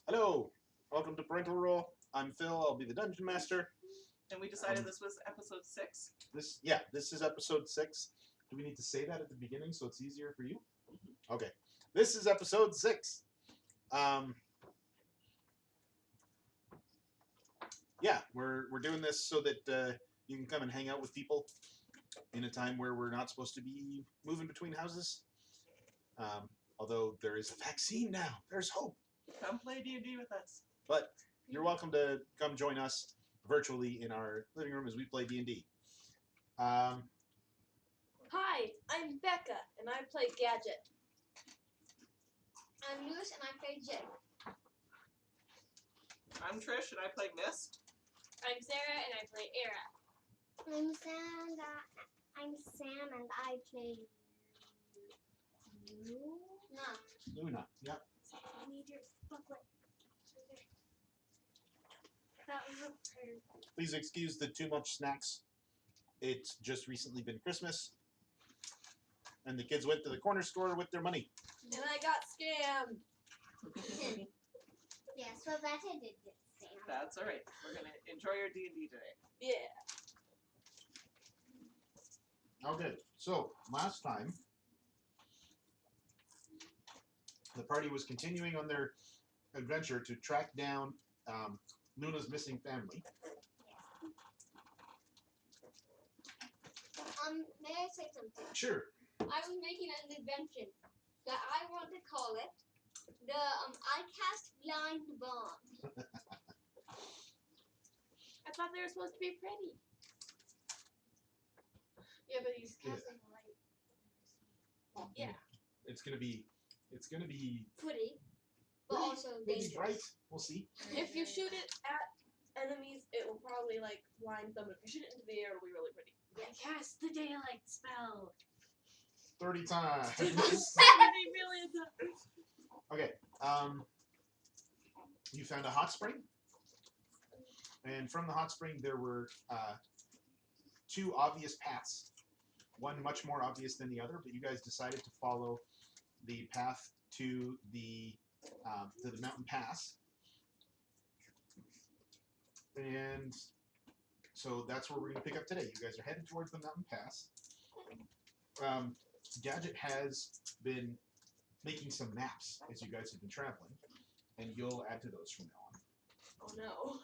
Hello, welcome to Parental Role. I'm Phil. I'll be the dungeon master. And we decided this was episode 6. This is episode 6. Do we need to say that at the beginning so it's easier for you? Okay, this is episode 6. We're doing this so that you can come and hang out with people in a time where we're not supposed to be moving between houses. Although there is a vaccine now, there's hope. Come play D&D with us. But you're welcome to come join us virtually in our living room as we play D&D. Hi, I'm Becca, and I play Gadget. I'm Lewis and I play Jay. I'm Trish and I play Mist. I'm Sarah, and I play Era. I'm Sam and I play Luna, yep. I need your booklet. That was a turn. Please excuse the too much snacks. It's just recently been Christmas. And the kids went to the corner store with their money. And I got scammed. Yes, well that I did Sam. That's alright. We're going to enjoy your D&D today. Yeah. Okay, so last time, the party was continuing on their adventure to track down Luna's missing family. May I say something? Sure. I was making an invention that I want to call it the I cast blind bomb. I thought they were supposed to be pretty. Yeah, but he's Yeah. casting light. Yeah. It's gonna be Pretty, but pretty, also maybe dangerous. bright. We'll see. If you shoot it at enemies, it will probably like blind them. If you shoot it into the air, it'll be really pretty. Yes. Cast the daylight spell. 30 times. 70 million times. Okay. You found a hot spring, and from the hot spring there were two obvious paths. One much more obvious than the other, but you guys decided to follow the path to the mountain pass, and so that's where we're going to pick up today. You guys are headed towards the mountain pass. Gadget has been making some maps as you guys have been traveling, and you'll add to those from now on. Oh no.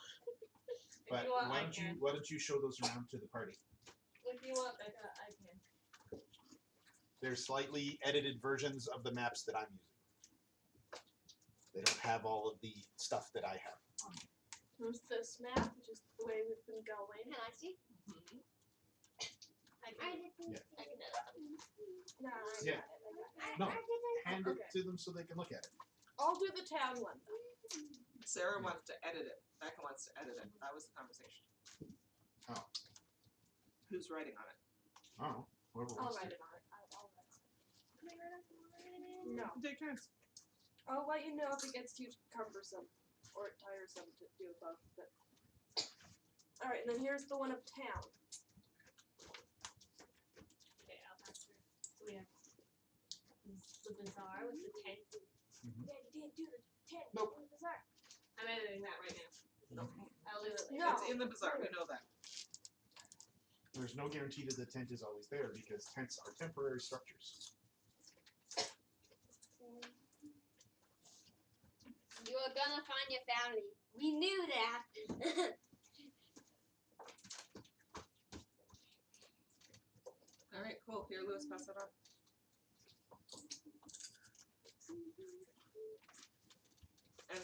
But if you want, why don't you show those around to the party? If you want, I can. They're slightly edited versions of the maps that I'm using. They don't have all of the stuff that I have. Here's this map, which is the way we've been going. Can I see? I didn't. Yeah. I didn't. No, I Yeah. got it. No. I didn't. Hand it Okay. to them so they can look at it. I'll do the town one. Though. Sarah wants to edit it. Becca wants to edit it. That was the conversation. Oh. Who's writing on it? Oh, whoever I'll wants write to. it on it. I'll write it. Can I write it? No. Take turns. I'll let you know if it gets too cumbersome or tiresome to do both. But all right, and then here's the one of town. Okay, I'll pass through. So we have the bazaar with the tent. Daddy didn't do the tent. Nope. in the bazaar. I'm editing that right now. I'll do it later. No. It's in the bazaar. We know that. There's no guarantee that the tent is always there because tents are temporary structures. You are gonna find your family. We knew that. Alright, cool. Here, Lewis, pass that on. And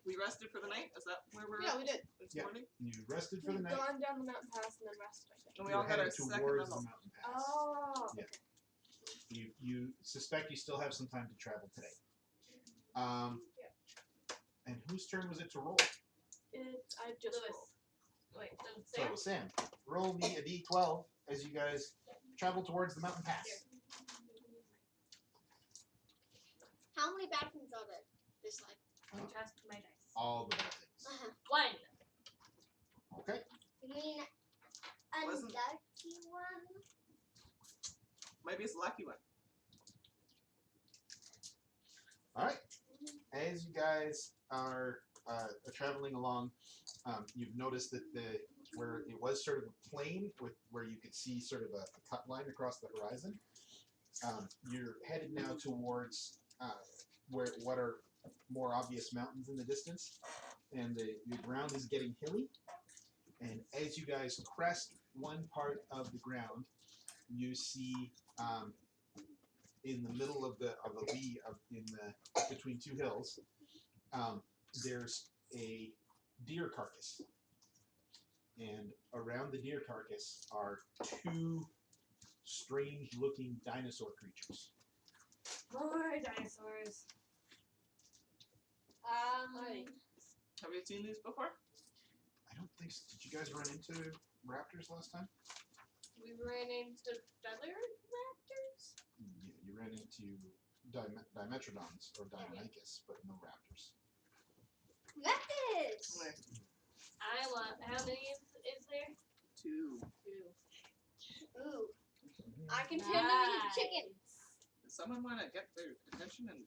we rested for the night? Is that where we're Yeah, at we did. this Yeah. morning? You rested for the We've night. gone down the mountain pass and then rested. I think. And we You're all got our headed second towards the level. mountain pass. Oh. Yeah. Okay. You suspect you still have some time to travel today. And whose turn was it to roll? I just Lewis. rolled. Wait, so So Sarah? it was Sam. Roll me a d12 as you guys travel towards the mountain pass. How many bad things are there? This life. I trust my dice. All the bad things. One. Okay. You mean Wasn't- unlucky one? Maybe it's a lucky one. All right. As you guys guys are traveling along, you've noticed that where it was sort of a plain with where you could see sort of a cut line across the horizon, you're headed now towards what are more obvious mountains in the distance, and the ground is getting hilly. And as you guys crest one part of the ground, you see in the middle of a V between two hills, there's a deer carcass, and around the deer carcass are two strange-looking dinosaur creatures. More dinosaurs. Hi. Have you seen these before? I don't think so. Did you guys run into raptors last time? We ran into feathered raptors. Yeah, you ran into Dimetrodons or Deinonychus, but no raptors. Methods. Wait, I want. How many is there? 2. 2. Ooh. I can turn them into chicken. Does someone want to get their attention and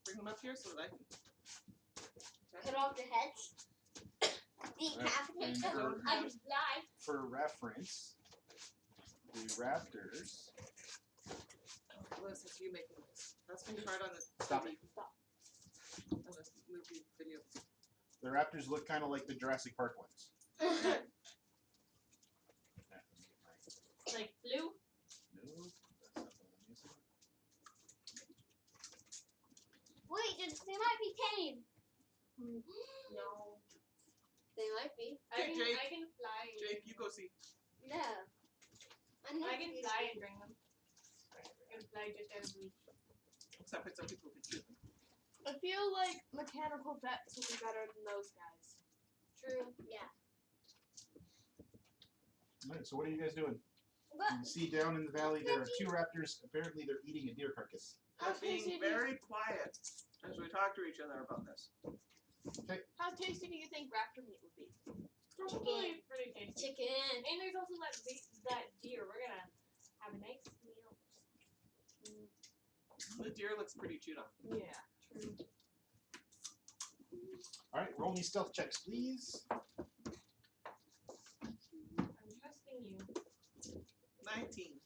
bring them up here so that I can Cut off the heads. Decapitate And them. for- I just lie. For reference, the raptors. Listen to you making this. That's being hard on the Stop TV, it. on the movie video. The raptors look kind of like the Jurassic Park ones. Yeah, let me get my- Like blue. No, that's not what I'm using. Wait, they might be tame. No. They might be. Okay, Jake. I can fly. and Jake, bring you them. go see. No. I can fly and bring them. I can fly just out of reach. Except for some people can shoot them. I feel like mechanical vets would be better than those guys. True. Yeah. Alright, so what are you guys doing? But You can see down in the valley there are two raptors. Apparently they're eating a deer carcass. But being very quiet as we talk to each other about this. How tasty do you think raptor meat would be? Probably pretty tasty. chicken. And there's also that deer. We're gonna have a nice meal. The deer looks pretty chewed on. Yeah, true. Alright, roll me stealth checks, please. I'm trusting you. 19.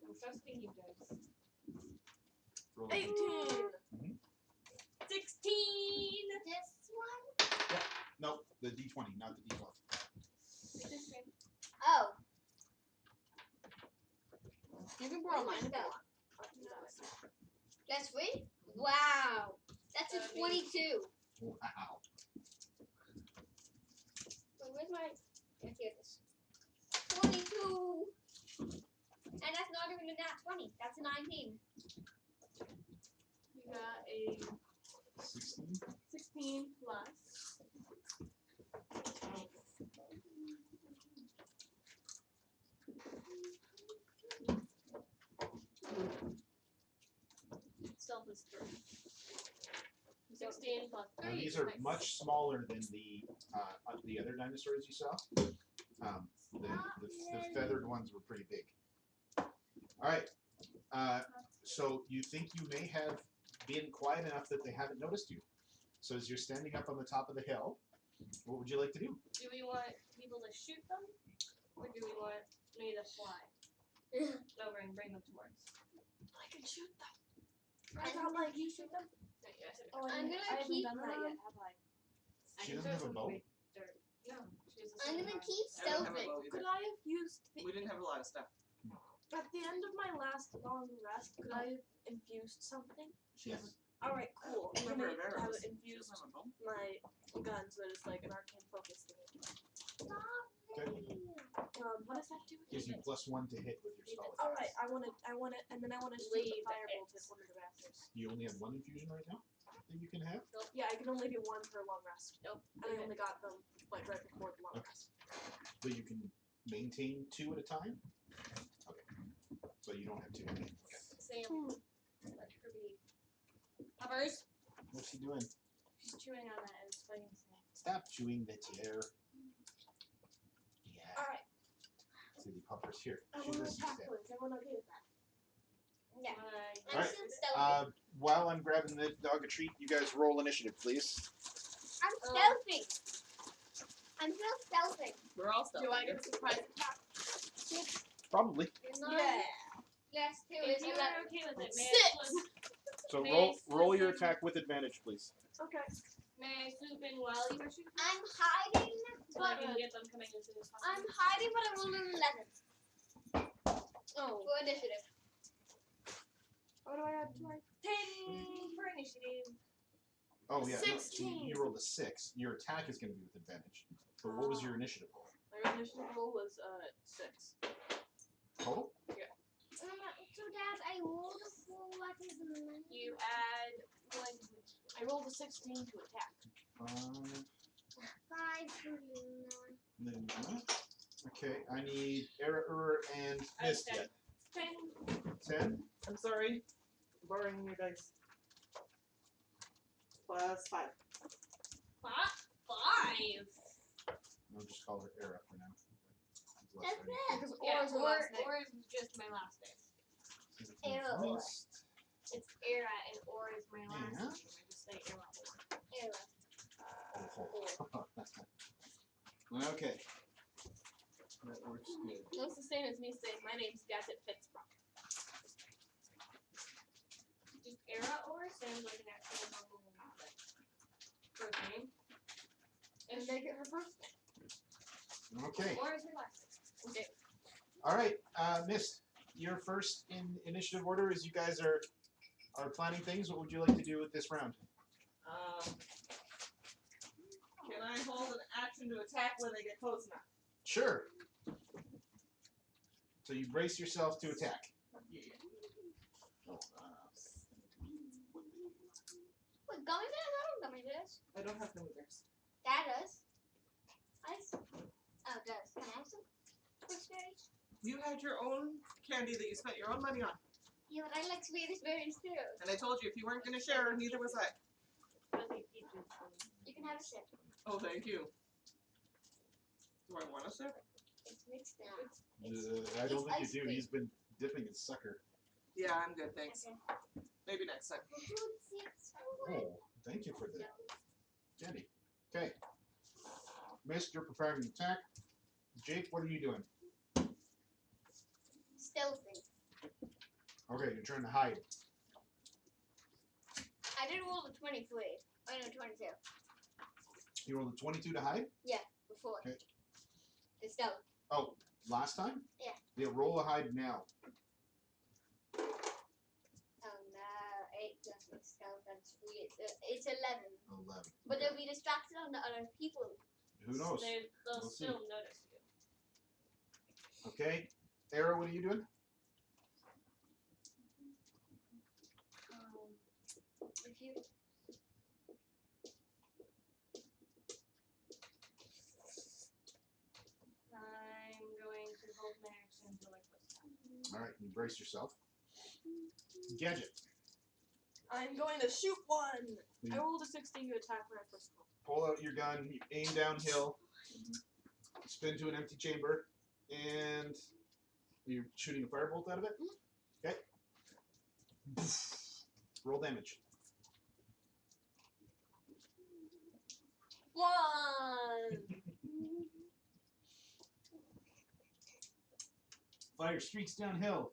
I'm trusting you guys. Roll 18! 16! This one? No, the D20, not the D12. Oh. You can borrow mine if you Go. want. That's free? Wow. That's a 22. Wow. Wait, where's my... Here it is. 22. And that's not even a nat 20. That's a 19. You got a 16? 16 plus. Stealth is 3. 16 plus 3. Now, these are much smaller than the other dinosaurs you saw. The feathered ones were pretty big. Alright, so you think you may have been quiet enough that they haven't noticed you. So as you're standing up on the top of the hill, what would you like to do? Do we want people to shoot them? Or do we want me to fly over and bring them towards? I can shoot them. I thought like you shoot them. Oh, I'm gonna I haven't keep done that yet, them. have I? She doesn't have a bow? No, she has a I'm sword gonna arm. keep I don't have a stealthing. bow either. Could I have used the We didn't have a lot of stuff. at the end of my last long rest? Could I have infused something? Yes. All right, cool. I'm Number gonna of have arrows. it She infused doesn't have a bow. my gun so that it's like an arcane focus thing. Okay. What does that do? Gives you +1 to hit with your spell All attack. right, I want to, and then I want to shoot Leave the firebolt X. at one of the bastards. You only have 1 infusion right now that you can have? Yeah, I can only do one per long rest. Nope. And I only got them like right before the long Okay. rest. But you can maintain 2 at a time? Okay. So you don't have 2. Okay. Sam, let her be. Puppers. What's she doing? She's chewing on that and explaining Sam. Stop chewing the chair. Yeah. All right, See the puppers here. I Shoot want to this attack instead. once. Everyone okay with that? Yeah. I'm Alright, still stealthy. While I'm grabbing the dog a treat, you guys roll initiative, please. I'm stealthy. I'm still stealthy. We're all still. Do I get a surprise attack? Probably. Yeah. Yes, two If is you 11. are okay with it, may I Six. swoop- So May roll I your swoop in- attack with advantage, please. Okay. May I swoop in while you are shooting? I'm hiding, So I but can get them coming as soon as possible. I'm hiding, but I rolled an 11 Oh. for initiative. What do I add to my? 10 for initiative. Oh yeah, no, 16. you rolled a 6. Your attack is going to be with advantage. But what was your initiative roll? My initiative roll was 6. Total? So Dad, I rolled a 4 like a You add one. I rolled a 16 to attack. 5 for 9. Then, okay, I need error and missed Okay. yet. 10. 10? I'm sorry. I'm borrowing your dice. +5. 5. I'll just call her Era for now. That's it. Because Yeah, Aura's the last name. or is just my last name. Era. Missed. It's Era and or is my last Yeah. name. I just say Era or. Error. Okay. That works good. That's the same as me saying my name's Gadget Fitzroy. Just Era or sounds like an actual normal first name. And make it her first name. Okay. Or is her last name. Okay. All right, Miss, you're first in initiative order as you guys are planning things. What would you like to do with this round? Can I hold an action to attack when they get close enough? Sure. So you brace yourself to attack. Yeah. Wait, gummy bears? I don't gummy bears. I don't have gummy bears. Dad does. Ice. Oh, it does. Can I have some? Swiss berries? You had your own candy that you spent your own money on. Yeah, but I like Swedish berries too. And I told you if you weren't going to share, neither was I. You can have a sip. Oh, thank you. Do I want a sip? It's mixed now. I don't think ice you do. cream. He's been dipping his sucker. Yeah, I'm good, thanks. Okay. Maybe next time. Oh, thank you for the candy. Okay. Miss, you're preparing to attack. Jake, what are you doing? Stealthy. Okay, you're trying to hide. I did roll a 23. Oh no, 22. You rolled a 22 to hide? Before. Okay. It's stealth. Oh, last time? Yeah. Yeah, roll a hide now. Oh no, 8 plus my stealth, that's 3. It's 11. 11. But Okay. they'll be distracted on the other people. Who knows? They'll We'll see. still notice you. Okay. Era, what are you doing? If you I'm going to hold my action until I close. All right, you brace yourself. Gadget. I'm going to shoot one. You I rolled a 16 to attack when I first rolled. pull out your gun, you aim downhill, spin to an empty chamber, and you're shooting a firebolt out of it? Okay. Roll damage. 1. Fire streaks downhill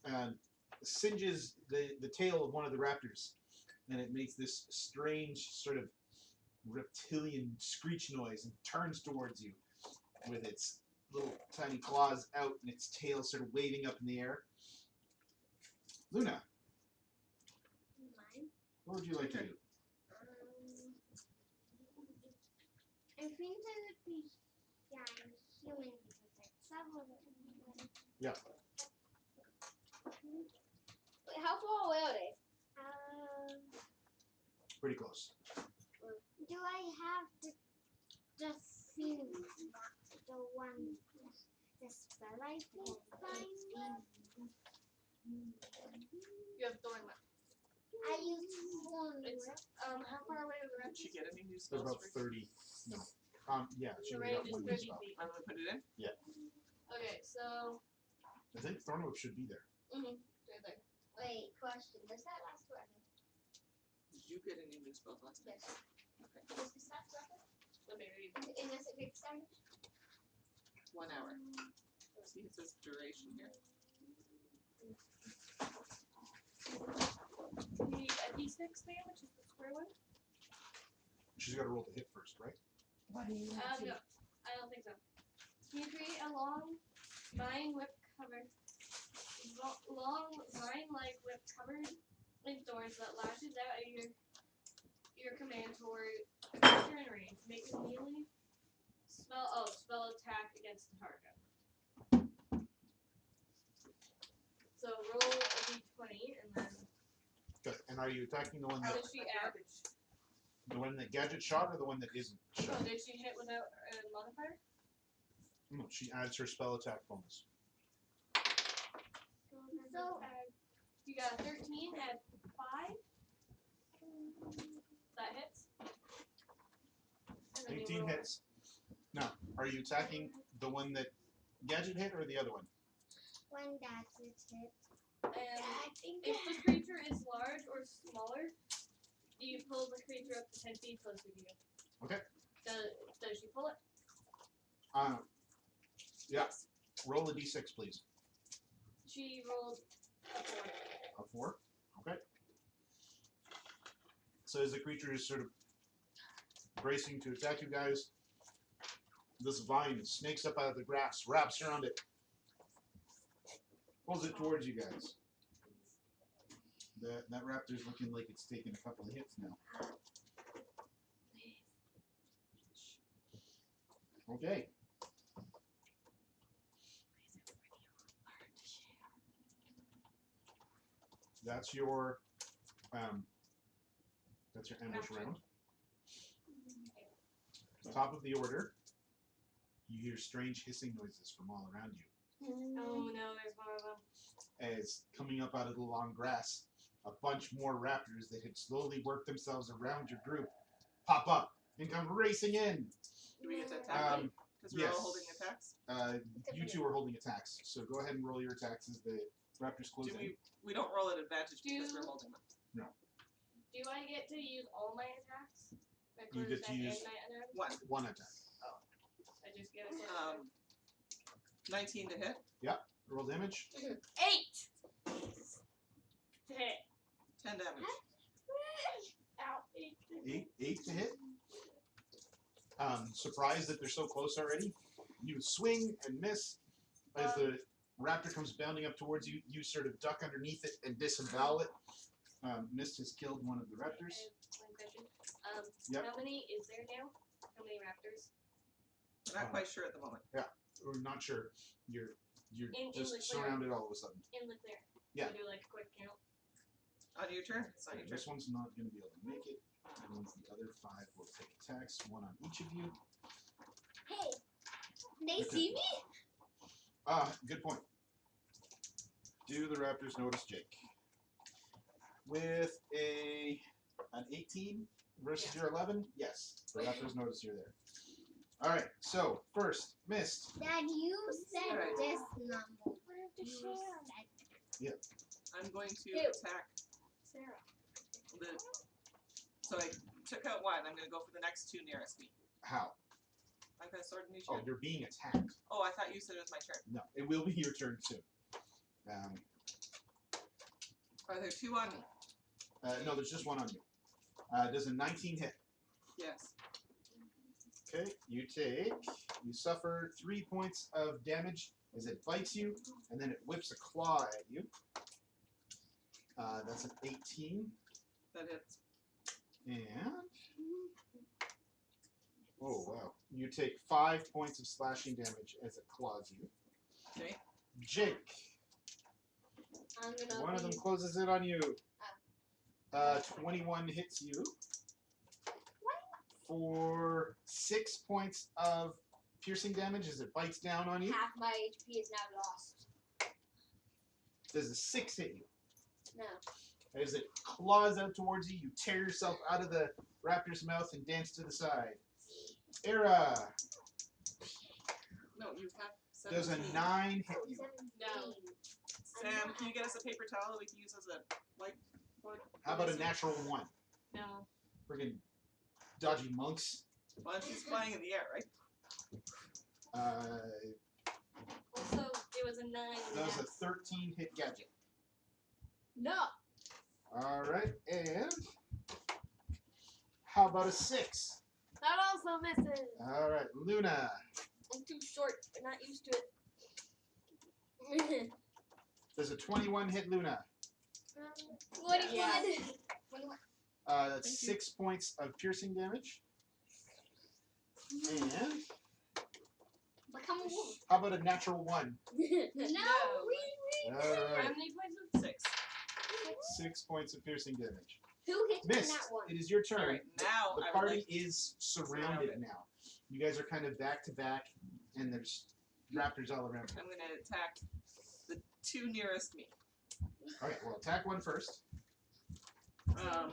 and singes the tail of one of the raptors, and it makes this strange sort of reptilian screech noise and turns towards you with its little tiny claws out and its tail sort of waving up in the air. Luna, mine. what would you like to do? I think I would be human because I travel. Yeah. Wait, how far away are they? Pretty close. Do I have the thing the one the spell I can find? You have thorn whip. I used one. It's how far away is the Did range? she get any new They're spells? about for 30. No. Yeah, she The only got range is one 30 spell. feet. I'm gonna put it in. Okay, so I think Thornwhip should be there. right there. Wait, question. Does that last forever? Did you get any new spells last night? Yes. Okay. Does this last forever? Let me read. Unless it gets damaged? 1 hour. See, it says duration here. A D6 there, which is the square one. She's got to roll the hit first, right? No, I don't think so. You create a long vine whip covered, long vine-like whip covered in thorns that lashes out at your command toward a creature in range. Make a melee spell attack against the target. So roll a d20 and then Okay. And are you attacking the one how that does she add? Gadget shot or the one that isn't Oh, shot? did she hit without a modifier? No, she adds her spell attack bonus. So, You got a 13 at 5. That hits. And then you 18 roll- hits. Now, are you attacking the one that Gadget hit or the other one? when that's hit. And I think if the creature is large or smaller, you pull the creature up to 10 feet closer to you. Okay. Does she pull it? Yeah. Roll a d6, please. She rolled a 4. A 4. Okay. So as the creature is sort of bracing to attack you guys, this vine snakes up out of the grass, wraps around it, pulls it towards you guys. That raptor's looking like it's taken a couple of hits now. Okay. That's your ambush Action. round. Top of the order. You hear strange hissing noises from all around you. Oh no, there's more of them. As coming up out of the long grass, a bunch more raptors that had slowly worked themselves around your group pop up and come racing in. Do we get to attack? Because we're yes. all holding attacks. You two are holding attacks, so go ahead and roll your attacks as the raptors close Do in. we don't roll at advantage because Do- we're holding them. Do I get to use all my attacks? Like You quarter get to staff use- and night unarmed? One. One attack. I just get it. 19 to hit. Roll damage. 8 to hit. 10 damage. Ow. 8. 8 to hit. Surprised that they're so close already. You swing and miss as the raptor comes bounding up towards you. You sort of duck underneath it and disembowel it. Mist has killed one of the raptors. One question. Yep. How many is there now? How many raptors? We're not quite sure at the moment. We're not sure. You're In just the clearing. surrounded all of a sudden. In the clear. Yeah. So do like a quick count. On your turn. It's on your turn. This one's not going to be able to make it. That means the other 5 will take attacks, one on each of you. Hey, they Okay. see me? Good point. Do the raptors notice Jake? With an 18 versus your 11, yes, the raptors notice you're there. All right. So first, Mist. Dad, you said Alright. this number. You said I'm going to Who? attack Sarah. the. So I took out one. I'm going to go for the next 2 nearest me. How? I've got a sword in each Oh, hand. you're being attacked. Oh, I thought you said it was my turn. No, it will be your turn soon. Are there 2 on me? No, there's just one on you. Does a 19 hit? Yes. Okay, you suffer 3 points of damage as it bites you, and then it whips a claw at you. That's an 18, That hits. and oh wow, you take 5 points of slashing damage as it claws you. Okay. Jake, I'm gonna one of them be- closes in on you. 21 hits you for 6 points of piercing damage as it bites down on you. half my HP is now lost. Does a 6 hit you? No. As it claws out towards you, you tear yourself out of the raptor's mouth and dance to the side. Era, No, you have does a 17. 9 hit Oh, you? 17. No. Sam, can you get us a paper towel that we can use as a whiteboard? How about a natural 1? No. Friggin' dodgy monks. Well, she's flying in the air, right? Also, it was a 9. That was a 13 hit gadget. No. All right, and how about a 6? That also misses. All right, Luna. I'm too short. I'm not used to it. Does a 21 hit Luna? 41. Yeah. 21. That's 6 points of piercing damage. And Become a wolf. how about a natural 1? No, No. All How right, many points? 6. 6 points of piercing damage. Who hits me in Missed. that one? It is your turn. Alright, now The I would party like is surrounded surrounded. now. You guys are kind of back to back, and there's raptors all around you. I'm gonna attack the 2 nearest me. Okay, well, attack one first. I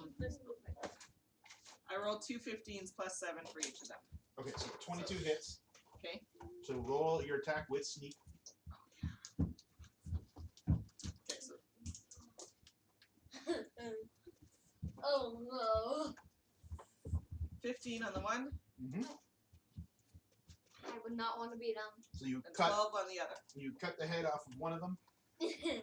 rolled 2 15s plus 7 for each of them. Okay, so 22 hits. Okay. So roll your attack with sneak. Okay, so Oh no. 15 on the one Mm-hmm. I would not want to be them. So you and cut 12 on the other. the head off of one of them. You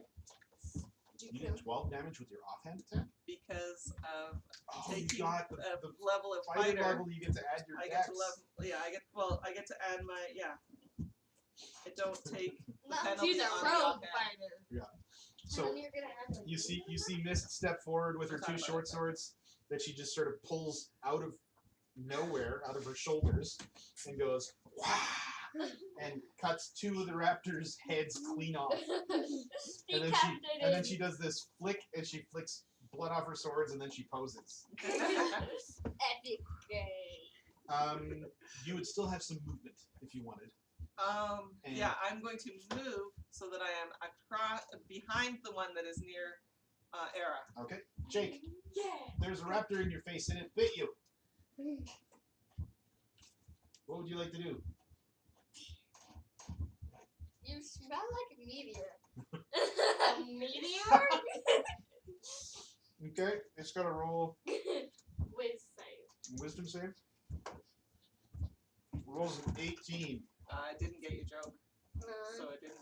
did 12 damage with your offhand attack. Because of Oh, you taking got a the level of fighting fighter, level. You get to add your I dex. get to I get to add my I don't take No, penalty She's a on the rogue offhand. fighter. So you're gonna have you see Mist step forward with her We'll talk 2 about short it. swords that she just sort of pulls out of nowhere, out of her shoulders, and goes Wah! And cuts 2 of the raptors' heads clean off. And then she does this flick, and she flicks blood off her swords, and then she poses. Epic day. You would still have some movement if you wanted. And- Yeah, I'm going to move so that I am across behind the one that is near Era. Okay, Jake, Yeah. there's a raptor in your face, and it bit you. What would you like to do? You smell like a meteor. A meteor? Okay, it's got to roll Whiz save. wisdom save. Rolls an 18, I didn't get your joke, so I didn't.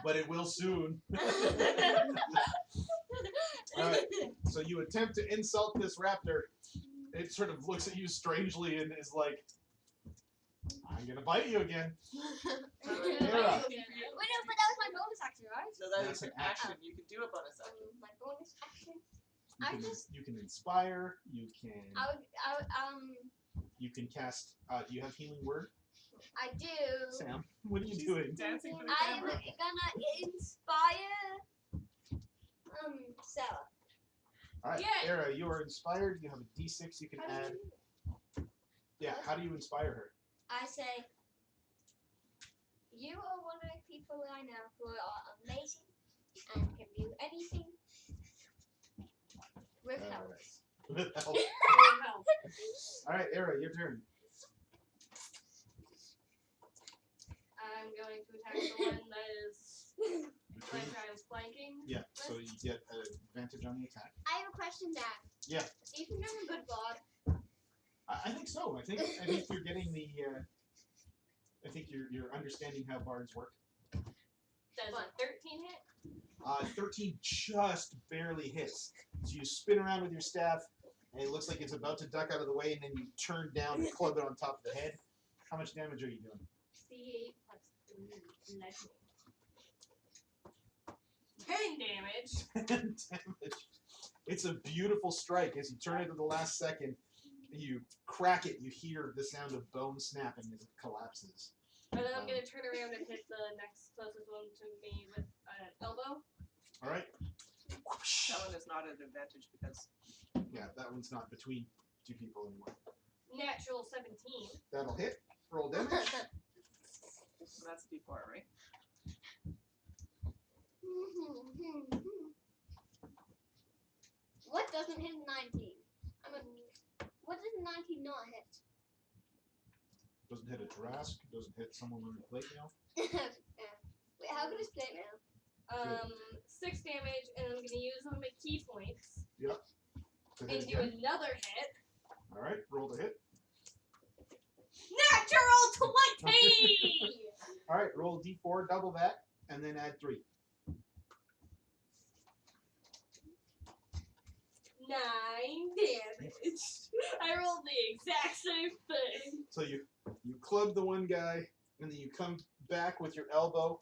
but it will soon. Alright, so you attempt to insult this raptor. It sort of looks at you strangely and is like, I'm gonna bite you again. Era. Wait, no, but that was my bonus action, right? So that That's is an an action. You can do a bonus action. My bonus action. You can inspire, you can cast, do you have healing word? I do. Sam, what are you She's doing? dancing for the I'm camera. gonna inspire Sarah. Alright, Yay. Era, you are inspired, you have a d6 you can add. Yeah, how do you inspire her? I say, you are one of the people I know who are amazing and can do anything with help. With help. Alright, Era, your turn. I'm going to attack the one that is Between, flanking. yeah, so you get an advantage on the attack. I have a question, Dan. Yeah. Do you think I'm a good bard? I think so. I think you're getting the. I think you're understanding how bards work. Does a 13 hit? 13 just barely hits. So you spin around with your staff, and it looks like it's about to duck out of the way, and then you turn down and club it on top of the head. How much damage are you doing? C8 plus 3 legend. 10 damage. Damage. It's a beautiful strike. As you turn it at the last second, you crack it. You hear the sound of bone snapping as it collapses. And then I'm going to turn around and hit the next closest one to me with an elbow. All right. That one is not an advantage because Yeah, that one's not between 2 people anymore. Natural 17. That'll hit. Roll damage. so that's a D4, right? What doesn't hit 19? What does 19 not hit? Doesn't hit a Drask. Doesn't hit someone wearing plate mail. Yeah. Wait, how good is plate mail? 6 damage, and I'm gonna use one of my key points To hit and do again. another hit. All right, roll the hit. Natural 20! All right, roll a d4, double that, and then add 3. 9 damage. I rolled the exact same thing. So you club the one guy, and then you come back with your elbow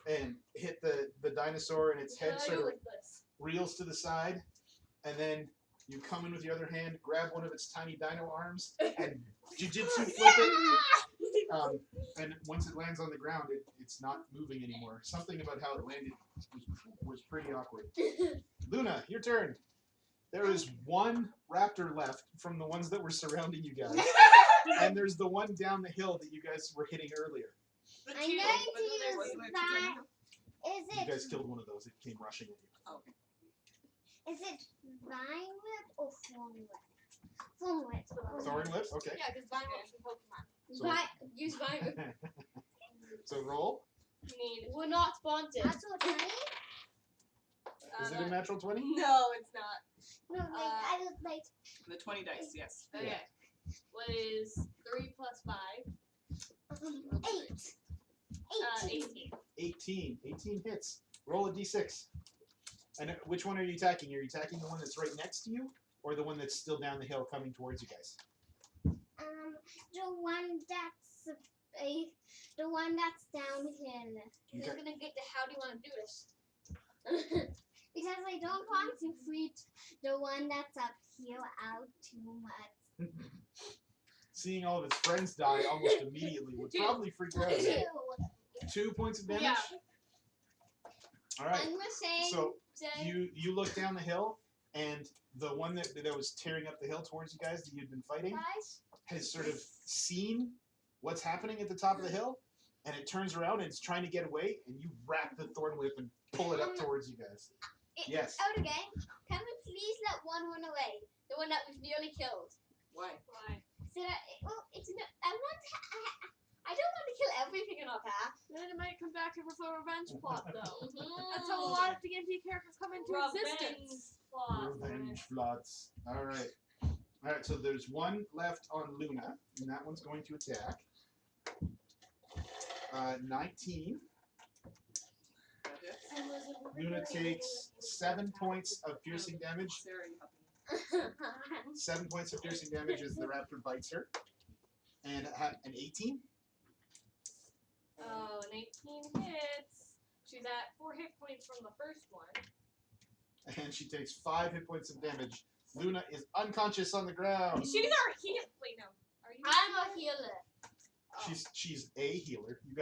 and hit the dinosaur, and its head I sort go of like this. reels to the side, and then you come in with your other hand, grab one of its tiny dino arms, and jujitsu flip it. And once it lands on the ground, it's not moving anymore. Something about how it landed was pretty awkward. Luna, your turn. There is one raptor left from the ones that were surrounding you guys, and there's the one down the hill that you guys were hitting earlier. The I'm two, going but then there's to Wasn't use it that. two Is You it? guys killed one of those. It came rushing at you. Oh, okay. Is it vine whip or thorn whip? Thorn whip. Thorn whip. Okay. Yeah, because Vine Whip's from Pokemon. So- Use Vine Whip. So roll. need. We're not sponsored. That's what 20? Is it a natural 20? No, it's not. No, like, I was like, The 20 dice, yes. Okay. What is 3 plus 5? 8. 18. 18. 18 hits. Roll a d6. And which one are you attacking? Are you attacking the one that's right next to you, or the one that's still down the hill coming towards you guys? The one that's the one that's down here. You're Okay. gonna get to how do you want to do this? Because I don't want to freak the one that's up here out too much. Seeing all of its friends die almost immediately would probably freak you out. a bit. 2 points of damage. Yeah. All right. I'm gonna say, So you look down the hill, and the one that was tearing up the hill towards you guys that you'd been fighting guys, has sort of seen what's happening at the top of the hill, and it turns around and it's trying to get away, and you wrap the thorn whip and pull it up towards you guys. Yes. out again. Can we please let one run away? The one that was nearly killed. Why? Why? So that, well, it's no, I don't want to kill everything in our path. Then it might come back with a revenge plot, though. That's That's how a lot of D&D characters come into existence. Revenge plots. All right. All right. So there's one left on Luna, and that one's going to attack. 19. That hits? Luna takes 7 points of piercing damage. Sarah, you help me. 7 points of piercing damage as the raptor bites her. And an 18. Oh, an 18 hits. She's at 4 hit points from the first one. And she takes 5 hit points of damage. Luna is unconscious on the ground. She's our heal. Wait, no. Are you? I'm a healer. Oh. She's a healer. You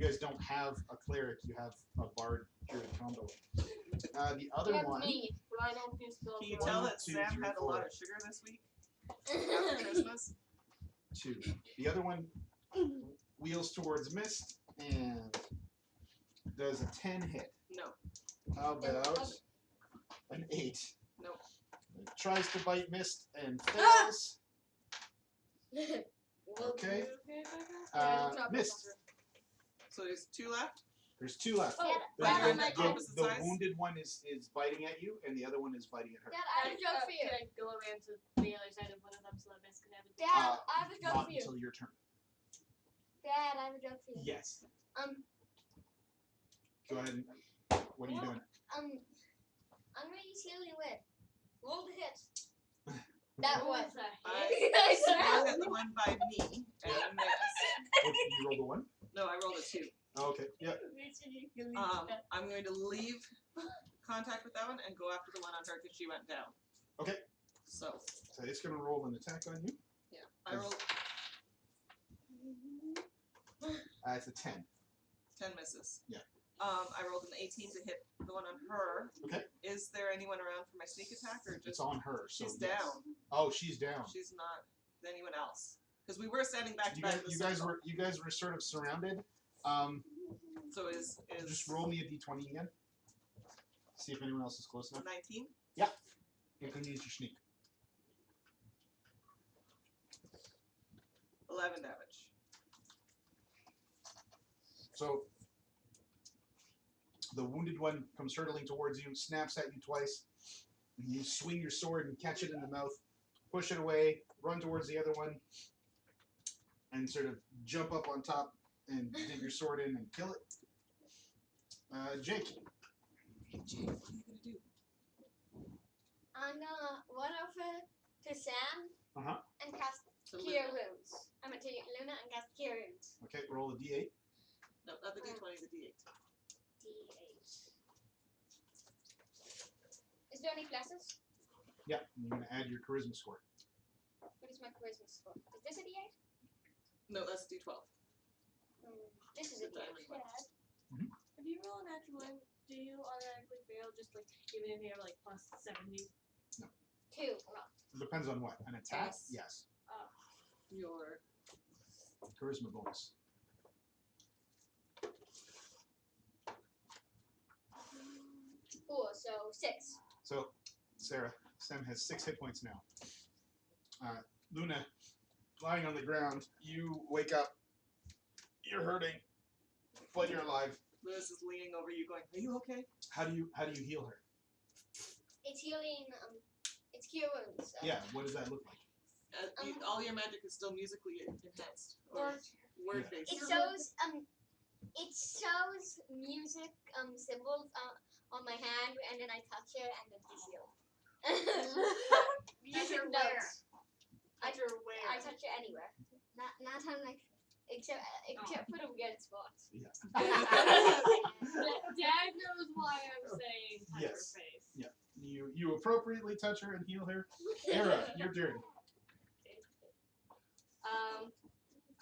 guys don't have a cleric. You have a bard druid combo. The other That's one. me, but I don't do spells. Can you One, tell that two, Sam three, had a four. lot of sugar this week after Christmas? 2. The other one wheels towards Mist and does a 10 hit. No. How about an 8? Nope. It tries to bite Mist and fails. Okay. Mist. So there's 2 left? There's 2 left. Oh, The, Dad, the- I'm like the- opposite the size? wounded one is biting at you, and the other one is biting at her. Dad, I have a joke for you. Can I go around to the other side of one of them so that Miss can have a Dad, I have a joke Not for you. until your turn. Dad, I have a joke for you. Yes. Um, Go ahead. And, what are you doing? I'm gonna use healing word. Roll the hit. That What one. was that? I swung at the one by me and missed. What, you rolled a 1? No, I rolled a 2. Oh, okay. Yep. I'm going to leave contact with that one and go after the one on her because she went down. Okay. So, So it's going to roll an attack on you. yeah. I rolled It's a 10. 10 misses. Yeah. I rolled an 18 to hit the one on her. Okay. Is there anyone around for my sneak attack or It's just on her. So she's yes. down? Oh, she's down. She's not anyone else. Because we were standing back to You back. guys, in the you circle. guys were sort of surrounded. So is Just roll me a d20 again. See if anyone else is close enough. 19? You can use your sneak. 11 damage. So the wounded one comes hurtling towards you, snaps at you twice. And you swing your sword and catch it in the mouth, push it away, run towards the other one, and sort of jump up on top and dig your sword in and kill it. Jake. Jake, what are you gonna do? I'm gonna run over to Sam Uh-huh. and cast To Cure Luna. Wounds. I'm gonna take Luna and cast Cure Wounds. Okay, roll a d8. No, not the D20, the D8. D8. Is there any pluses? Yeah, and you're going to add your charisma score. What is my charisma score? Is this a D8? No, that's D12. This is a Good D8. timing. Dad, if you roll a natural one, do you automatically fail just like even if you have like plus 70? 2. It depends on what? An attack? Yes. Yes. Your Charisma bonus. 4, so 6. So, Sarah, Sam has 6 hit points now. Luna, lying on the ground, you wake up. You're hurting, but you're alive. Lewis is leaning over you, going, "Are you okay?" How do you heal her? It's healing, it's Cure Wounds. So. Yeah, what does that look like? All your magic is still musically enhanced or word based. It shows music symbols on my hand, and then I touch it, and then it's healed. Music Touch where? notes. I touch it anywhere. Not on like except for the weird spots. Dad knows why I'm saying touch Yes. her face. Yeah. You appropriately touch her and heal her. Era, your turn.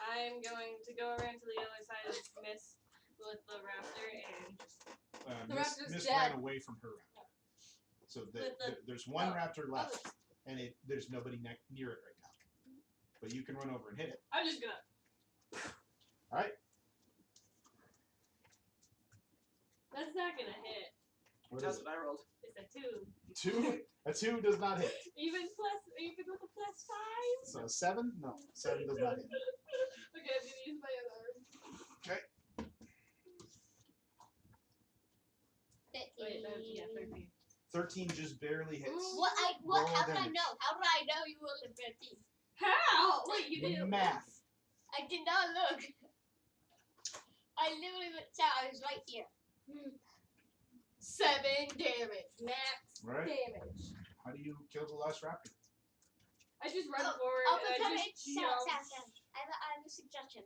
I'm going to go around to the other side of this mist with the raptor and just The Miss, raptor's Miss dead. ran away from her raptor. So With the- there's one raptor left, and there's nobody near it right now. But you can run over and hit it. I'm just gonna. Alright. That's not gonna hit. What That's is it? what I rolled. It's a 2. 2? A 2 does not hit. Even with a plus 5. So 7? No, 7 does not hit. Okay, I'm gonna use my other arm. Wait, no, yeah, 13. 13 just barely hits. What? Roll How did I damage. know? How did I know you rolled a 13? How? Wait, you The didn't. math. I did not look. I literally looked out. I was right here. 7 damage. Max Right? damage. How do you kill the last raptor? I just run Oh, forward I'll and become I it. just Sam. jump. I have a suggestion.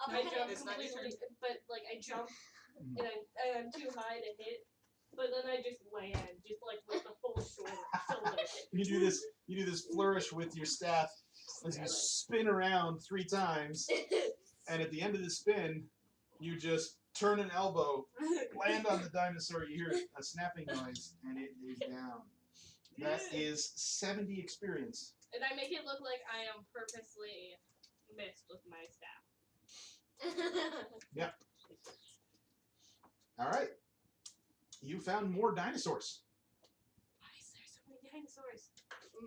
I'll I become jump It's not your completely, but like I jump Mhm. and I'm too high to hit. But then I just land, just like with the full shoulder. You do this flourish with your staff as you spin around 3 times, and at the end of the spin, you just turn an elbow, land on the dinosaur, you hear a snapping noise, and it is down. That is 70 experience. And I make it look like I am purposely missed with my staff. Alright. You found more dinosaurs. Why is there so many dinosaurs?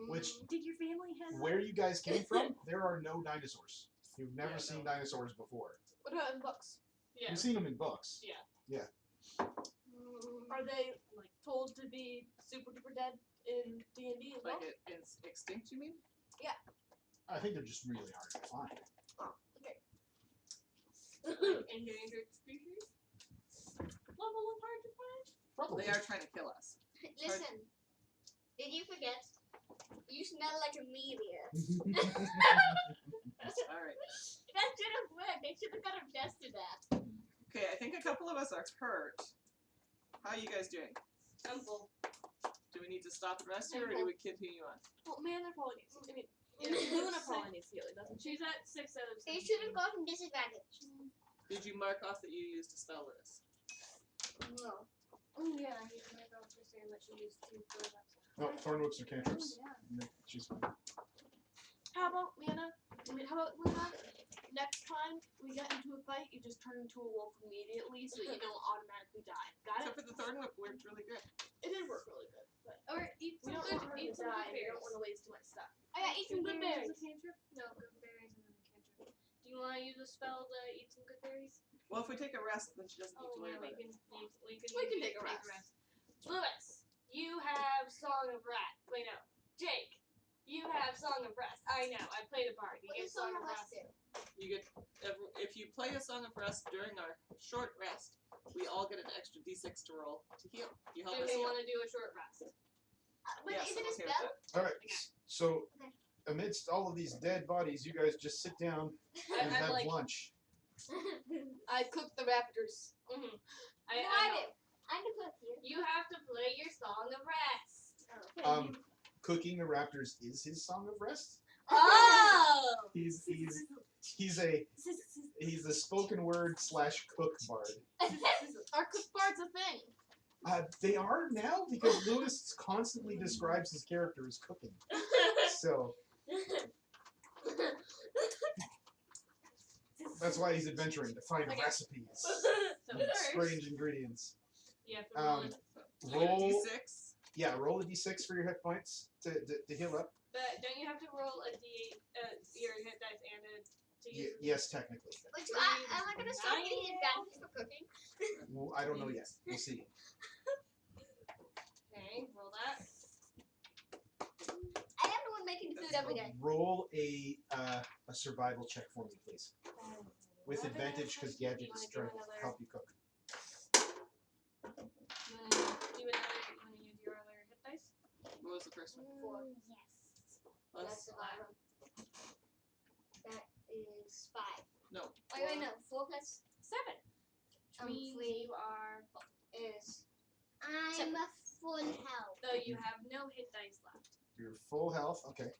Which, Did your family have where you guys came from, there are no dinosaurs. You've never Yeah, seen no. dinosaurs before. What about in books? Yeah. You've seen them in books. Are they like told to be super duper dead in D&D as well? Like it's extinct, you mean? I think they're just really hard to find. endangered species? Level of hard to find? Probably. They are trying to kill us. Listen, did you forget? You smell like a meteor. All right. That should have worked. They should have got him tested that. Okay, I think a couple of us are hurt. How are you guys doing? I'm full. Do we need to stop and rest here, or do we continue on? Well, Mana probably needs. I mean, Yeah, Luna probably needs healing, doesn't she? She's at 6 out of 7. They should have gotten disadvantage. Did you mark off that you used a spell list? No. Oh yeah, I hate my dog for saying that she used 2 for that. No, thorn whips are cantrips. Yeah. She's fine. How about Mana? I mean, how about Luna? Next time we get into a fight, you just turn into a wolf immediately, so that you don't automatically die. Got it? Except for the thorn whip worked really good. It did work really good, but Or eat we some don't good, want her eat to some die. good We don't berries. want to waste too much stuff. I got eat some good Good berries berries. is a cantrip? No, good berries is a cantrip. Do you want to use a spell to eat some good berries? Well, if we take a rest, then she doesn't need to Oh worry yeah, we about it. can We can take a rest. Lewis, you have Song of Rest. Wait, no. Jake, you have Song of Rest. I know. I played a bard. You What get does Song of Rest. Rest do? You get if you play a Song of Rest during our short rest, we all get an extra d6 to roll to heal. You help So us you heal. want to do a short rest? But Yes, is it I'm a okay with spell? that. All right. So, amidst all of these dead bodies, you guys just sit down and I'm have like, lunch. I cooked the raptors. I No, know. I do. I'm the cook here. You have to play your Song of Rest. Oh. Cooking the raptors is his song of rest. Oh! He's a spoken word / cook bard. Our cook bard's a thing. They are now because Lewis constantly describes his character as cooking. So that's why he's adventuring to find Okay. recipes So and first, strange ingredients. you have to roll Um, it. You get a Roll, d6. yeah, roll a d6 for your hit points to heal up. But don't you have to roll a d8, your hit dice and a to use? Yes, technically. Which am I gonna start getting advantage for cooking? Well, I don't know yet. We'll see. Okay, roll that. I am the one making the food every day. Roll a survival check for me, please, with advantage because Gadget is trying to help you cook. You wanna use your other hit dice? What was the first one? 4. Yes. Plus, That's survival. That is 5. no. Wait, no. 4 plus 7. Which means 3 you are full. is. I'm a full health. So you have no hit dice left. You're full health. Okay.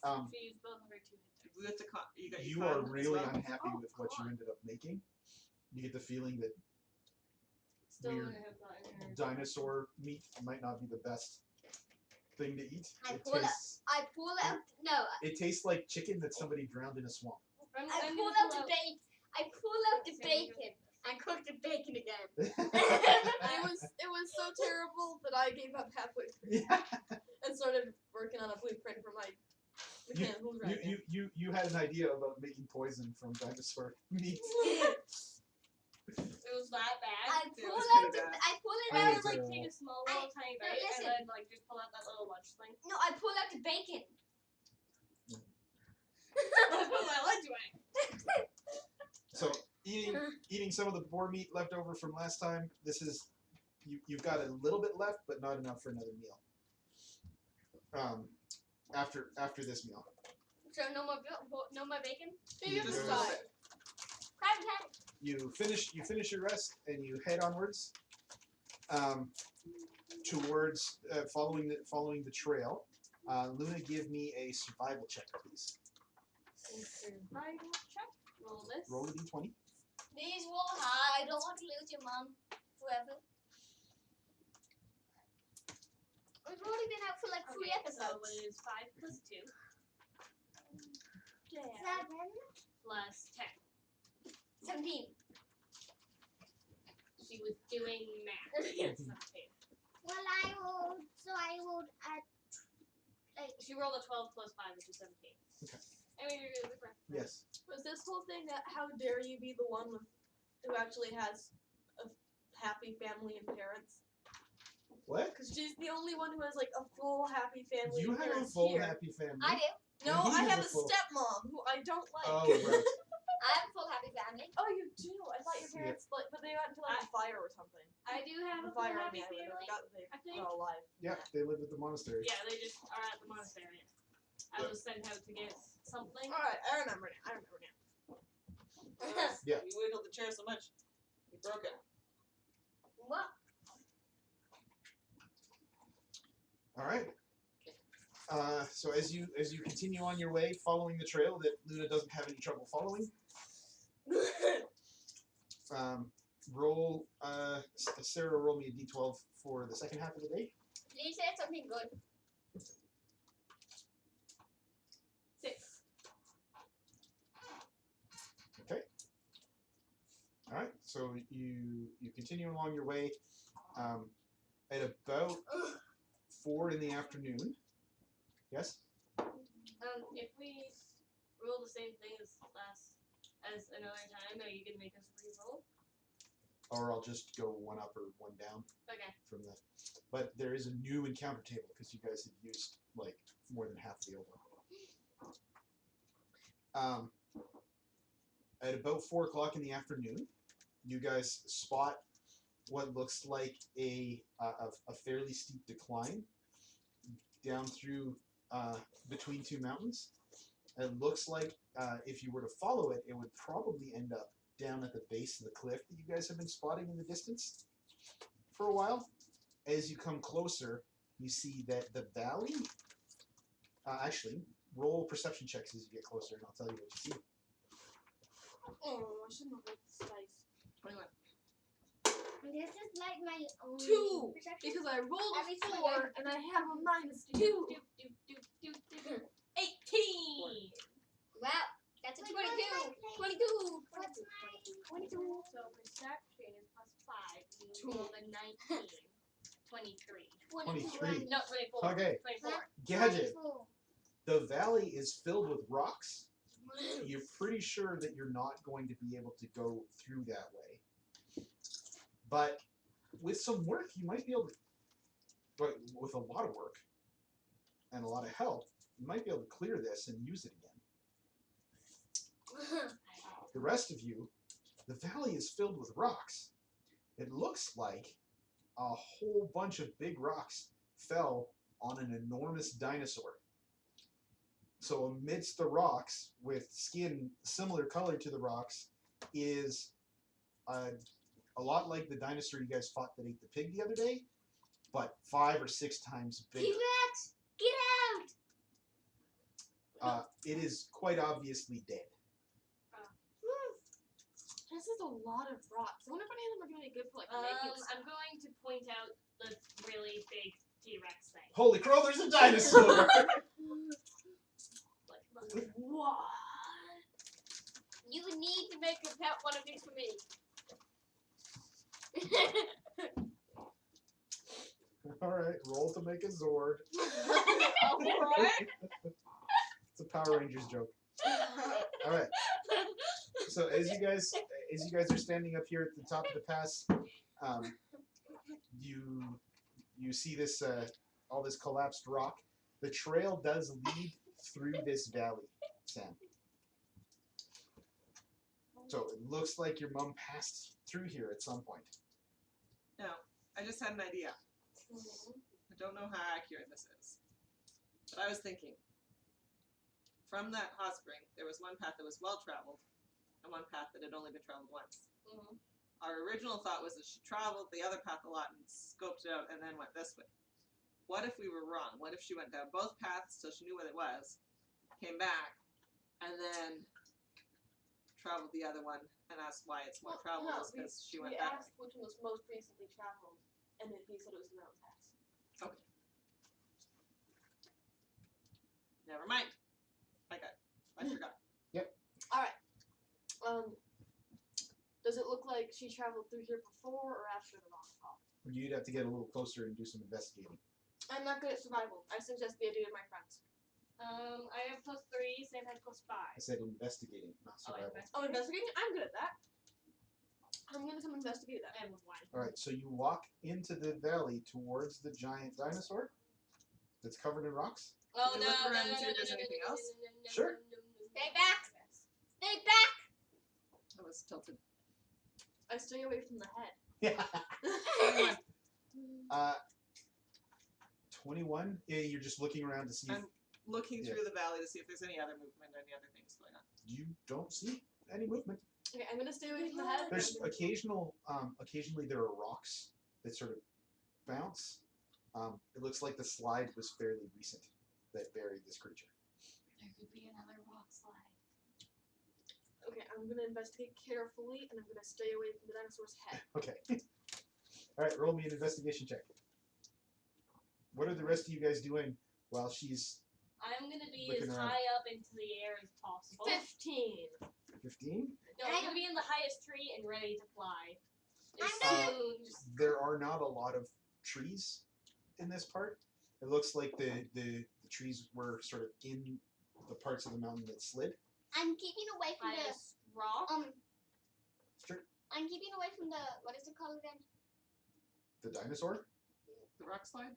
So you use both of your 2 hit dice. We have to you got You your are con as really well? unhappy Oh, with what you God. ended up making. You get the feeling that Still Weird. wouldn't have gotten her. dinosaur meat might not be the best thing to eat. I It pull it. tastes, I pull out. No. it tastes like chicken that somebody drowned in a swamp. I'm I gonna pull pull out the bacon. I pull out the bacon and cook the bacon again. It was so terrible that I gave up halfway through Yeah. and started working on a blueprint for my mechanical dragon. You had an idea about making poison from dinosaur meat. It was that bad. I Yeah, pull it's out pretty the. bad. I pull it I I mean, out. would like terrible. take a small I- little tiny no, bite listen. and then like just pull out that little lunch thing. No, I pull out the bacon. Put my lunch away. So eating some of the boar meat left over from last time. This is you've got a little bit left, but not enough for another meal. After this meal, So no more no more bacon. Maybe on the Just a Yes. little side. bit. Crab patty. you finish your rest and you head onwards towards following the trail. Luna, give me a survival check, please. Survival check. Roll this. Roll a d20. These roll high. I don't want to lose your mom forever. We've only been out for like 3 Okay, episodes. so it is 5 plus 2 7, plus 10. 17. She was doing math. Yes, 17. Well, I rolled at like She rolled a 12 plus 5, which is 17. Okay. Anyway, you're good. Yes. Was this whole thing that how dare you be the one who actually has a happy family and parents? What? Because she's the only one who has like a full happy family. You and have a parents full here. happy family. I do. No, And he I has have a a full- stepmom who I don't like. Oh, right. I have a full happy family. Oh, you do? I thought your Yeah. parents, like, but they got into like a fire or something. I do have The a full fire happy on the island. I family. forgot that they I think. are alive. Yeah, they live at the monastery. Yeah, they just are at the monastery. I was sent out to get something. All right, I remember now. I remember now. Yeah. You wiggled the chair so much, you broke it. What? All right. So as you continue on your way, following the trail that Luna doesn't have any trouble following, roll Sarah, roll me a d12 for the second half of the day. Please say something good. 6. All right. So you continue along your way. At about 4 in the afternoon. Yes. If we roll the same thing as last as another time? Are you gonna make us re-roll? Or I'll just go one up or one down Okay. from the. But there is a new encounter table because you guys have used like more than half the old one. At about 4 o'clock in the afternoon, you guys spot what looks like a fairly steep decline down through between two mountains. It looks like if you were to follow it, it would probably end up down at the base of the cliff that you guys have been spotting in the distance for a while. As you come closer, you see that the valley. Actually, roll perception checks as you get closer, and I'll tell you what you see. Oh, I shouldn't have rolled this dice. 21. This is like my own 2, perception. because I rolled Every a time 4 and I have a -2. 18. Wow, that's a Like, 22. what's 22. What's 22. So perception is +5. You Two. rolled a 19. 23. 23. No, 24. Okay. 24. Gadget. The valley is filled with rocks. You're pretty sure that you're not going to be able to go through that way. But with some work, you might be able to. But with a lot of work and a lot of help, you might be able to clear this and use it again. The rest of you, the valley is filled with rocks. It looks like a whole bunch of big rocks fell on an enormous dinosaur. So amidst the rocks, with skin similar color to the rocks, is a lot like the dinosaur you guys fought that ate the pig the other day, but 5 or 6 times bigger. T-Rex, get out! It is quite obviously dead. This is a lot of rocks. I wonder if any of them are really good for like making stuff. I'm going to point out the really big T-Rex thing. Holy crow, there's a dinosaur! What? You need to make a pet one of these for me. Alright, roll to make a Zord. Alright. It's a Power Rangers joke. Alright. So as you guys are standing up here at the top of the pass, you see this all this collapsed rock. The trail does lead through this valley, Sam. So it looks like your mom passed through here at some point. Now, I just had an idea. I don't know how accurate this is. But I was thinking, from that hot spring, there was one path that was well traveled, and one path that had only been traveled once. Our original thought was that she traveled the other path a lot and scoped it out and then went this way. What if we were wrong? What if she went down both paths so she knew what it was, came back, and then traveled the other one and asked why it's more traveled no, is because she went We that way. asked which one was most recently traveled, and then he said it was the Round Pass. Okay. Never mind. I forgot. Does it look like she traveled through here before or after the rock fall? You'd have to get a little closer and do some investigating. I'm not good at survival. I suggest the idea to my friends. I have +3, Sam had +5. I said investigating, not survival. Oh, investigating? I'm good at that. I'm gonna come investigate that. I have 1. Alright, so you walk into the valley towards the giant dinosaur that's covered in rocks. Oh Can we no, look no, around no, and see no, if there's no, no, anything no, else? no, no, no, Sure. no, no, no, Stay no. back. Stay back. I was tilted. I stay away from the head. Yeah. 21. 21? Yeah, you're just looking around to see if I'm looking Yeah. through the valley to see if there's any other movement, any other things going on. you don't see any movement. Okay, I'm gonna stay away from the head. There's occasionally there are rocks that sort of bounce. It looks like the slide was fairly recent that buried this creature. There could be another rock slide. Okay, I'm gonna investigate carefully, and I'm gonna stay away from the dinosaur's head. Okay. Alright, roll me an investigation check. What are the rest of you guys doing while she's I'm gonna be Looking as around. high up into the air as possible. 15. 15? No, I'm gonna be in the highest tree and ready to fly. As I'm soon as There are not a lot of trees in this part. It looks like the trees were sort of in the parts of the mountain that slid. I'm keeping away from I the. just rock. Sure. I'm keeping away from the, what is it called again? The dinosaur? The rock slide?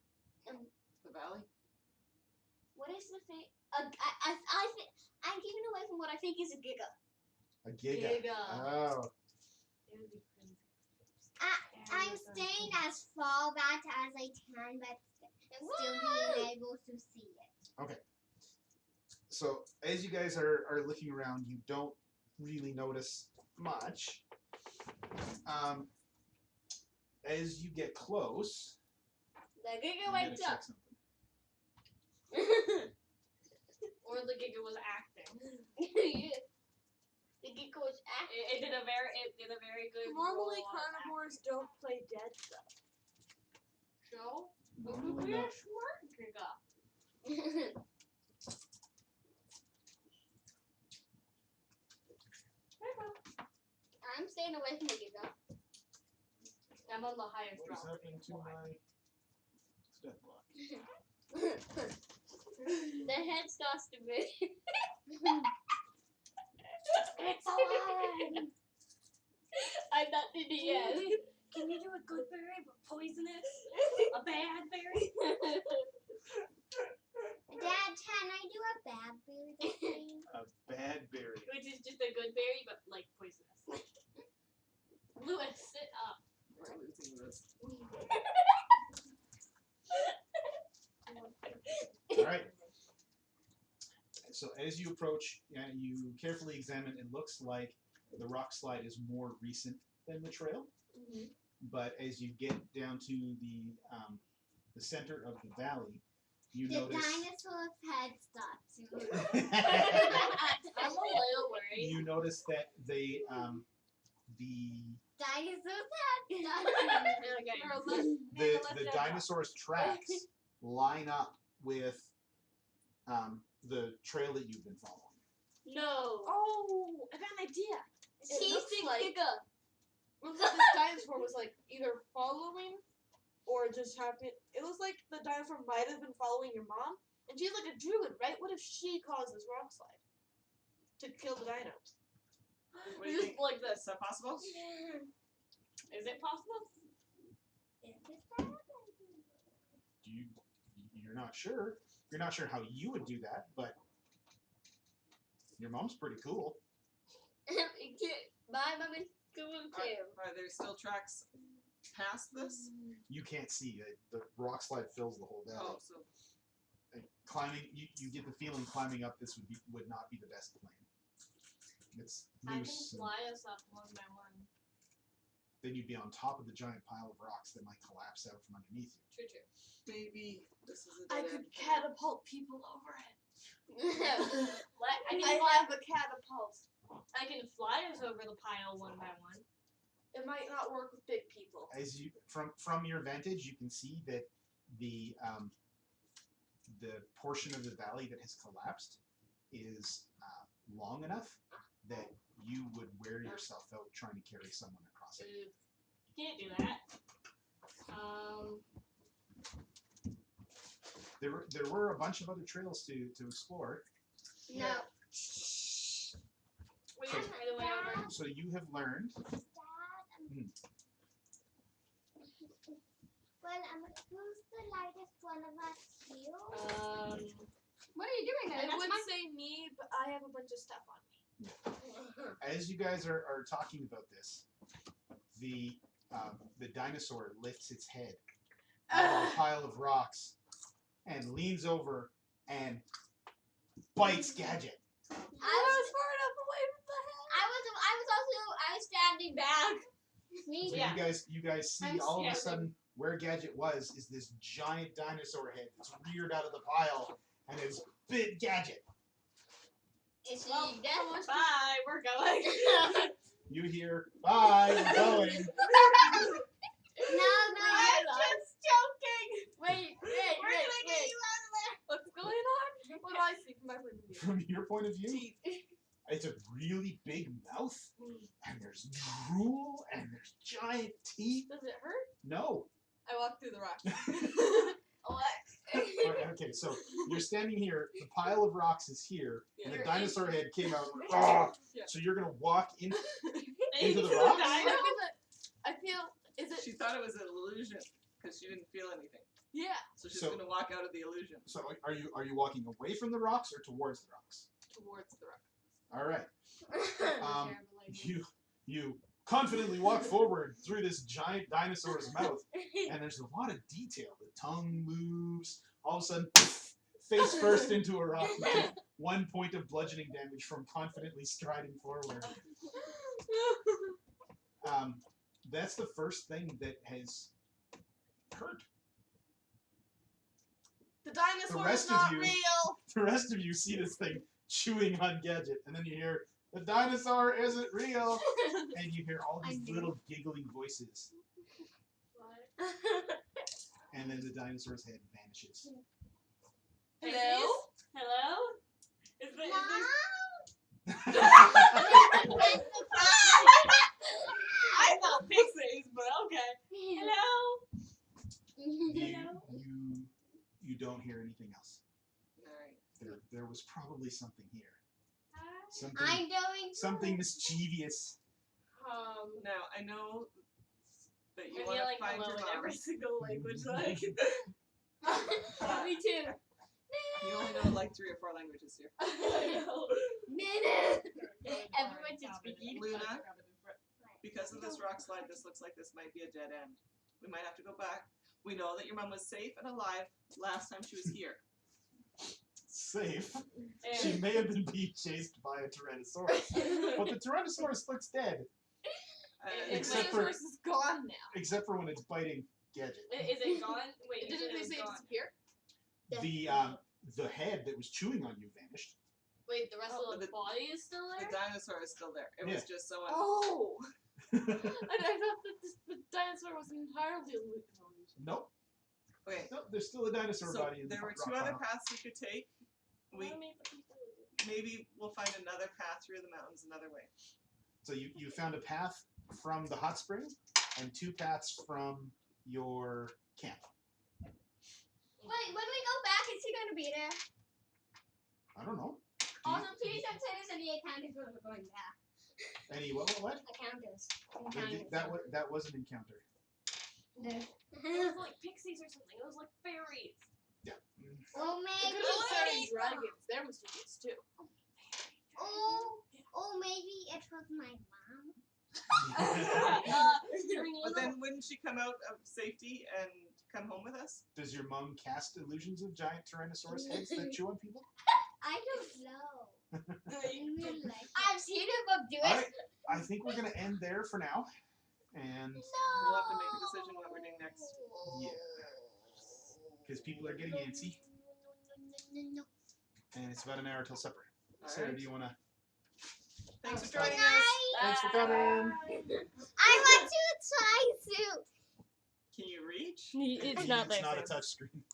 Um, The valley? What is the thing? I'm keeping away from what I think is a giga. A giga. Oh. It would be crazy. I'm staying as far back as I can, but still being able to see it. So as you guys are looking around, you don't really notice much. As you get close, The giga you gotta went check up. something. Or the Giga was acting. The giga was acting. It did a very good. Normally roll on carnivores don't play dead stuff. acting. So look Normally at not. this smart Giga. I'm staying away from the giga. I'm on the highest What is rock. happening to my step block? The head starts to move. It's on. I'm not in the end. Can you do a good berry but poisonous? A bad berry? Dad, can I do a bad berry this game? A bad berry. Which is just a good berry but like poisonous. Lewis, sit up. We're losing this. All right. So as you approach, you carefully examine. It looks like the rock slide is more recent than the trail. But as you get down to the center of the valley, you The notice dinosaur's head starts to move. I'm a little worried. you notice that the Dinosaur's head starts to move. the dinosaur's tracks line up with the trail that you've been following. No. Oh, I got an idea. She's looks the like- giga. Looks like this dinosaur was like either following or just happening. It looks like the dinosaur might have been following your mom, and she's like a druid, right? What if she caused this rock slide to kill the dino? What do you think? Like this. Is that possible? Is it possible? You're not sure. You're not sure how you would do that, but your mom's pretty cool. My mom is cool too. Are there still tracks past this? You can't see it. The rock slide fills the whole valley. Oh, so Like, climbing, you get the feeling climbing up this would not be the best plan. It's I can loose. And fly us up one by one. then you'd be on top of the giant pile of rocks that might collapse out from underneath you. True, true. maybe this is a I dead could end. catapult people over it. What? I can I fly. have a catapult. I can fly us over the pile one by one. It might not work with big people. As you from your vantage, you can see that the portion of the valley that has collapsed is long enough that you would wear yourself out trying to carry someone across it. Ooh, can't do that. There were a bunch of other trails to explore. No. We can find a way over. So you have learned. Dad, Hmm. well, who's the lightest one of us here? What are you doing I would say me, but I have a bunch of stuff on me. As you guys are talking about this, the dinosaur lifts its head out of a pile of rocks and leans over and bites Gadget. I was far enough away from the head. I was standing back. Me, So Yeah. you guys see I'm all of a scared. sudden where Gadget was is this giant dinosaur head that's reared out of the pile, and it's big Gadget. Is she Well, dead? Bye, we're going. You hear, bye, we're going. No, I'm just joking. Wait. We're gonna get you out of there. What's going on? What do I see from my point of view? From your point of view, it's a really big mouth, and there's drool, and there's giant teeth. Does it hurt? No. I walk through the rock. What? Okay, so you're standing here. The pile of rocks is here, and the Yeah. dinosaur head came out. "Ah!" Yeah. So you're gonna walk into Into the the rocks? dino? I feel. Is it? She thought it was an illusion because she didn't feel anything. Yeah. So she's So- gonna walk out of the illusion. So are you walking away from the rocks or towards the rocks? Towards the rock. All right. Terrible idea. You confidently walk forward through this giant dinosaur's mouth, and there's a lot of detail. The tongue moves. All of a sudden, face first into a rock. You take 1 point of bludgeoning damage from confidently striding forward. That's the first thing that has occurred. The dinosaur rest is of not you- real. The rest of you see this thing chewing on Gadget, and then you hear, "The dinosaur isn't real," and you hear all these little giggling voices, and then the dinosaur's head vanishes. Hello? Hello? Is there, I thought pixies, but okay. Hello? You don't hear anything else. Alright. There was probably something here. Something I'm going something mischievous. Now I know that you I'm want to yelling find hello your in mom. every single language that I can. Me too. You only know like 3 or 4 languages here. Minute. Everyone should speak English. Luna, because of this rock slide, this looks like this might be a dead end. We might have to go back. We know that your mom was safe and alive last time she was here. Safe. She may have been being chased by a Tyrannosaurus, but the Tyrannosaurus looks dead, And Except for- Dinosaurus is gone now. except for when it's biting Gadget. Is it gone? Wait, you said Didn't it they was say it gone. disappeared? The head that was chewing on you vanished. Wait, the rest Oh, of the the- body is still the there? dinosaur is still there. It was just someone. Oh. I thought that the dinosaur was entirely illusion. Nope. Okay, Nope. There's still a dinosaur so body in the there were rock 2 other pile. paths we could take. We What made the people do? maybe we'll find another path through the mountains another way. So you found a path from the hot spring and 2 paths from your camp. Wait, when we go back, is he gonna be there? I don't know. Also, please don't say this in the encounters when we're going back. Any what? Encounters. That was an encounter. It was like pixies or something. It was like fairies. Yeah. Oh, It maybe. could have been fairy dragons. They're mysterious too. Oh, maybe it was my mom. But then wouldn't she come out of safety and come home with us? Does your mom cast illusions of giant Tyrannosaurus heads that chew on people? I don't know. They- I've seen him do it. Alright, I think we're gonna end there for now. And We'll have to make a decision what we're doing next. Yeah. because people are getting antsy, and it's about an hour till supper. Sarah, Alright. do you wanna? Thanks for Good joining us. night. Thanks for coming. I want to try soup. Can you reach? It's not It's there. not a touch screen.